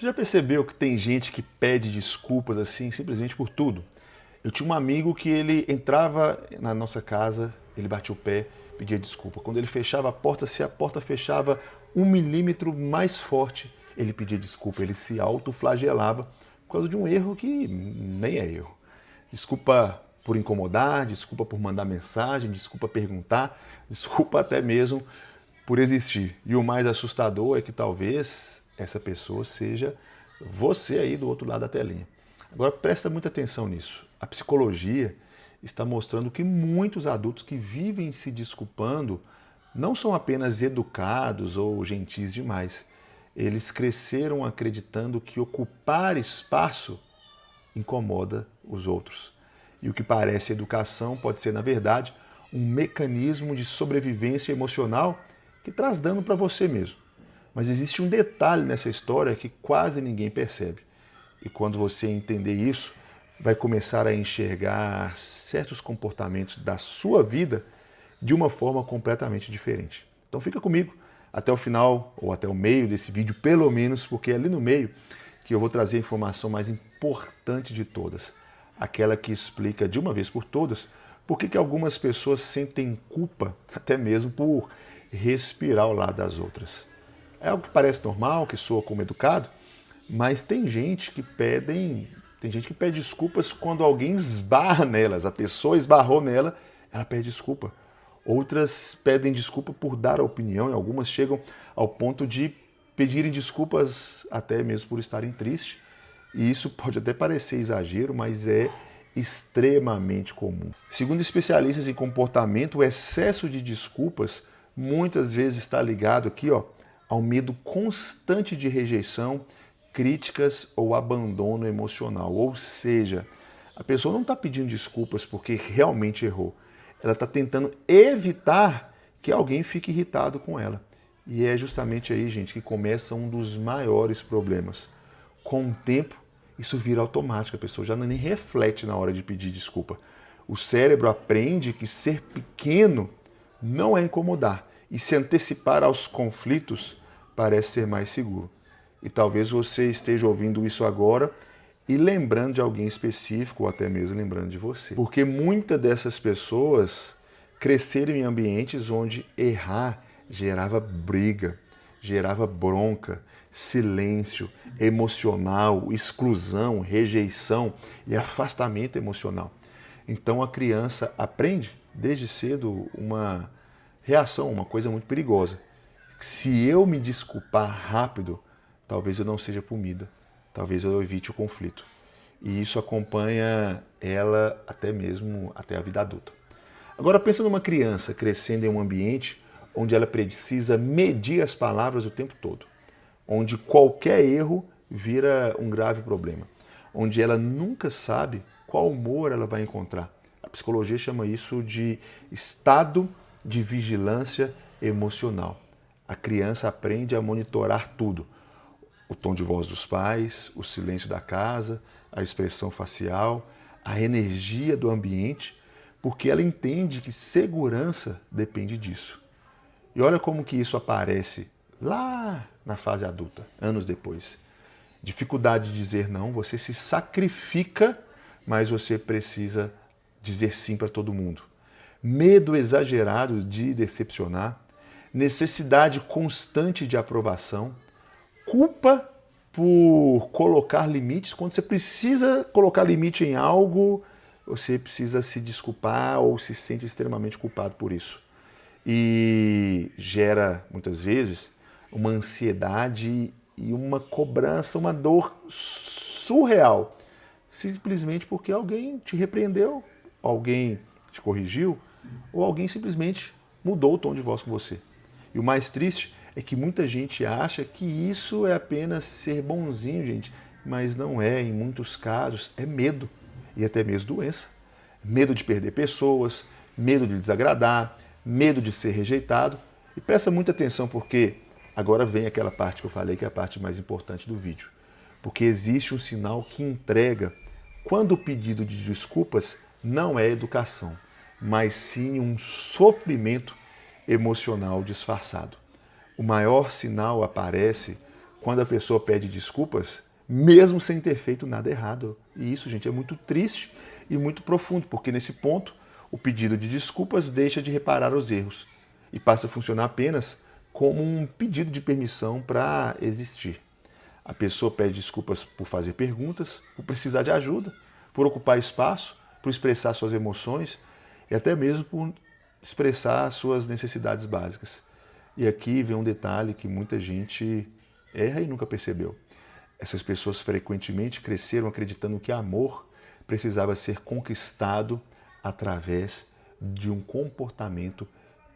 Você já percebeu que tem gente que pede desculpas assim, simplesmente por tudo? Eu tinha um amigo que ele entrava na nossa casa, ele batia o pé, pedia desculpa. Quando ele fechava a porta, se a porta fechava 1 milímetro mais forte, ele pedia desculpa, ele se autoflagelava por causa de um erro que nem é erro. Desculpa por incomodar, desculpa por mandar mensagem, desculpa perguntar, desculpa até mesmo por existir. E o mais assustador é que talvez essa pessoa seja você aí do outro lado da telinha. Agora presta muita atenção nisso. A psicologia está mostrando que muitos adultos que vivem se desculpando não são apenas educados ou gentis demais. Eles cresceram acreditando que ocupar espaço incomoda os outros. E o que parece educação pode ser, na verdade, um mecanismo de sobrevivência emocional que traz dano para você mesmo. Mas existe um detalhe nessa história que quase ninguém percebe. E quando você entender isso, vai começar a enxergar certos comportamentos da sua vida de uma forma completamente diferente. Então fica comigo até o final, ou até o meio desse vídeo, pelo menos, porque é ali no meio que eu vou trazer a informação mais importante de todas. Aquela que explica de uma vez por todas por que algumas pessoas sentem culpa, até mesmo por respirar ao lado das outras. É algo que parece normal, que soa como educado, mas tem gente que pede desculpas quando alguém esbarra nelas. A pessoa esbarrou nela, ela pede desculpa. Outras pedem desculpa por dar a opinião e algumas chegam ao ponto de pedirem desculpas até mesmo por estarem tristes. E isso pode até parecer exagero, mas é extremamente comum. Segundo especialistas em comportamento, o excesso de desculpas muitas vezes está ligado aqui, ao medo constante de rejeição, críticas ou abandono emocional. Ou seja, a pessoa não está pedindo desculpas porque realmente errou. Ela está tentando evitar que alguém fique irritado com ela. E é justamente aí, gente, que começa um dos maiores problemas. Com o tempo, isso vira automático, a pessoa já nem reflete na hora de pedir desculpa. O cérebro aprende que ser pequeno não é incomodar, e se antecipar aos conflitos parece ser mais seguro. E talvez você esteja ouvindo isso agora e lembrando de alguém específico, ou até mesmo lembrando de você. Porque muitas dessas pessoas cresceram em ambientes onde errar gerava briga, gerava bronca, silêncio emocional, exclusão, rejeição e afastamento emocional. Então a criança aprende desde cedo uma reação, uma coisa muito perigosa. Se eu me desculpar rápido, talvez eu não seja punida, talvez eu evite o conflito. E isso acompanha ela até a vida adulta. Agora pensa numa criança crescendo em um ambiente onde ela precisa medir as palavras o tempo todo, onde qualquer erro vira um grave problema, onde ela nunca sabe qual humor ela vai encontrar. A psicologia chama isso de estado de vigilância emocional. A criança aprende a monitorar tudo. O tom de voz dos pais, o silêncio da casa, a expressão facial, a energia do ambiente, porque ela entende que segurança depende disso. E olha como que isso aparece lá na fase adulta, anos depois. Dificuldade de dizer não, você se sacrifica, mas você precisa dizer sim para todo mundo. Medo exagerado de decepcionar, necessidade constante de aprovação, culpa por colocar limites. Quando você precisa colocar limite em algo, você precisa se desculpar ou se sente extremamente culpado por isso. E gera, muitas vezes, uma ansiedade e uma cobrança, uma dor surreal. Simplesmente porque alguém te repreendeu, alguém te corrigiu, ou alguém simplesmente mudou o tom de voz com você. E o mais triste é que muita gente acha que isso é apenas ser bonzinho, gente, mas não é, em muitos casos, é medo e até mesmo doença. Medo de perder pessoas, medo de desagradar, medo de ser rejeitado. E presta muita atenção porque agora vem aquela parte que eu falei que é a parte mais importante do vídeo. Porque existe um sinal que entrega quando o pedido de desculpas não é educação, mas sim um sofrimento emocional disfarçado. O maior sinal aparece quando a pessoa pede desculpas, mesmo sem ter feito nada errado. E isso, gente, é muito triste e muito profundo, porque nesse ponto o pedido de desculpas deixa de reparar os erros e passa a funcionar apenas como um pedido de permissão para existir. A pessoa pede desculpas por fazer perguntas, por precisar de ajuda, por ocupar espaço, por expressar suas emoções e até mesmo por expressar suas necessidades básicas. E aqui vem um detalhe que muita gente erra e nunca percebeu. Essas pessoas frequentemente cresceram acreditando que amor precisava ser conquistado através de um comportamento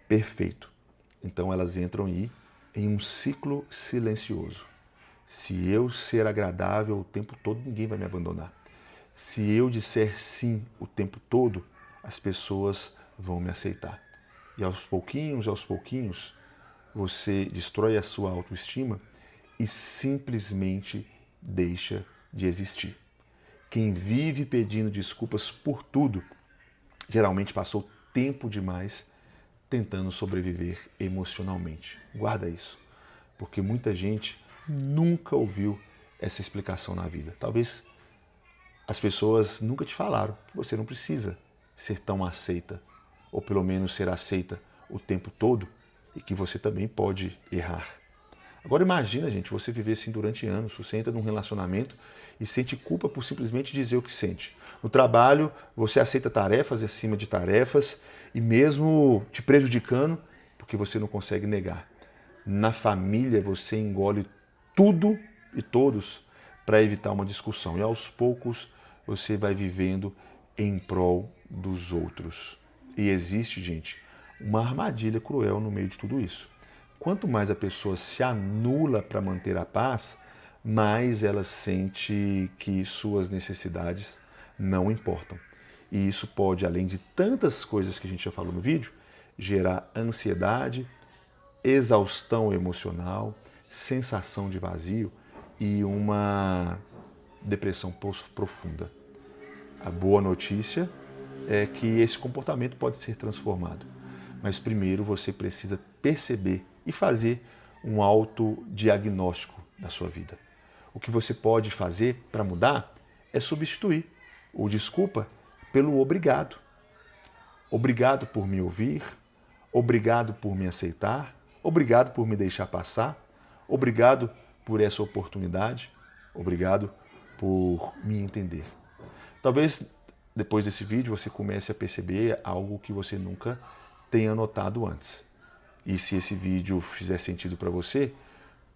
perfeito. Então elas entram aí em um ciclo silencioso. Se eu ser agradável o tempo todo, ninguém vai me abandonar. Se eu disser sim o tempo todo, as pessoas vão me aceitar. E aos pouquinhos, você destrói a sua autoestima e simplesmente deixa de existir. Quem vive pedindo desculpas por tudo, geralmente passou tempo demais tentando sobreviver emocionalmente. Guarda isso, porque muita gente nunca ouviu essa explicação na vida. Talvez as pessoas nunca te falaram que você não precisa ser tão aceita, ou pelo menos ser aceita o tempo todo, e que você também pode errar. Agora imagina, gente, você viver assim durante anos, você entra num relacionamento e sente culpa por simplesmente dizer o que sente. No trabalho, você aceita tarefas acima de tarefas e mesmo te prejudicando, porque você não consegue negar. Na família, você engole tudo e todos para evitar uma discussão. E aos poucos, você vai vivendo em prol dos outros. E existe, gente, uma armadilha cruel no meio de tudo isso. Quanto mais a pessoa se anula para manter a paz, mais ela sente que suas necessidades não importam. E isso pode, além de tantas coisas que a gente já falou no vídeo, gerar ansiedade, exaustão emocional, sensação de vazio e uma depressão profunda. A boa notícia é que esse comportamento pode ser transformado. Mas primeiro você precisa perceber e fazer um autodiagnóstico da sua vida. O que você pode fazer para mudar é substituir o desculpa pelo obrigado. Obrigado por me ouvir, obrigado por me aceitar, obrigado por me deixar passar, obrigado por essa oportunidade, obrigado por me entender. Talvez depois desse vídeo você comece a perceber algo que você nunca tenha notado antes. E se esse vídeo fizer sentido para você,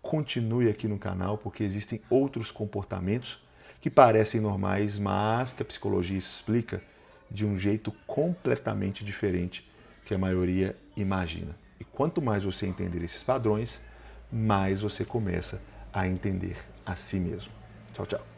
continue aqui no canal, porque existem outros comportamentos que parecem normais, mas que a psicologia explica de um jeito completamente diferente que a maioria imagina. E quanto mais você entender esses padrões, mais você começa a entender a si mesmo. Tchau, tchau.